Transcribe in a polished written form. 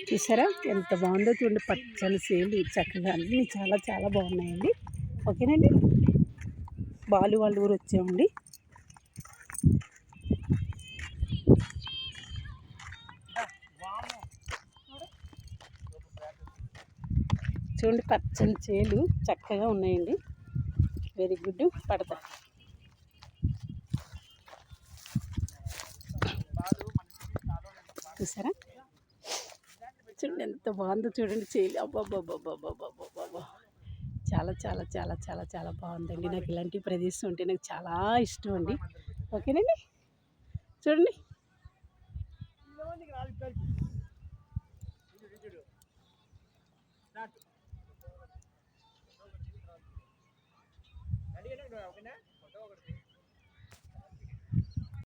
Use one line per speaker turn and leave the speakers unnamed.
చూసారా ఎంత బాగుందో చూడండి, పచ్చని సేలు చక్కగా అన్నీ చాలా చాలా బాగున్నాయండి. ఓకేనండి, బాలు వాళ్ళ ఊరు వచ్చామండి. చూడండి పచ్చని చేలు చక్కగా ఉన్నాయండి. Very good. పడతా చూసారా, చూడండి ఎంత బాగుందో చూడండి చేలు. అబ్బాబ్బాబ్బాబ్బాబ్బాబ్బా, చాలా చాలా చాలా చాలా చాలా బాగుందండి. నాకు ఇలాంటి ప్రదేశం అంటే నాకు చాలా ఇష్టం అండి. ఓకేనండి, చూడండి.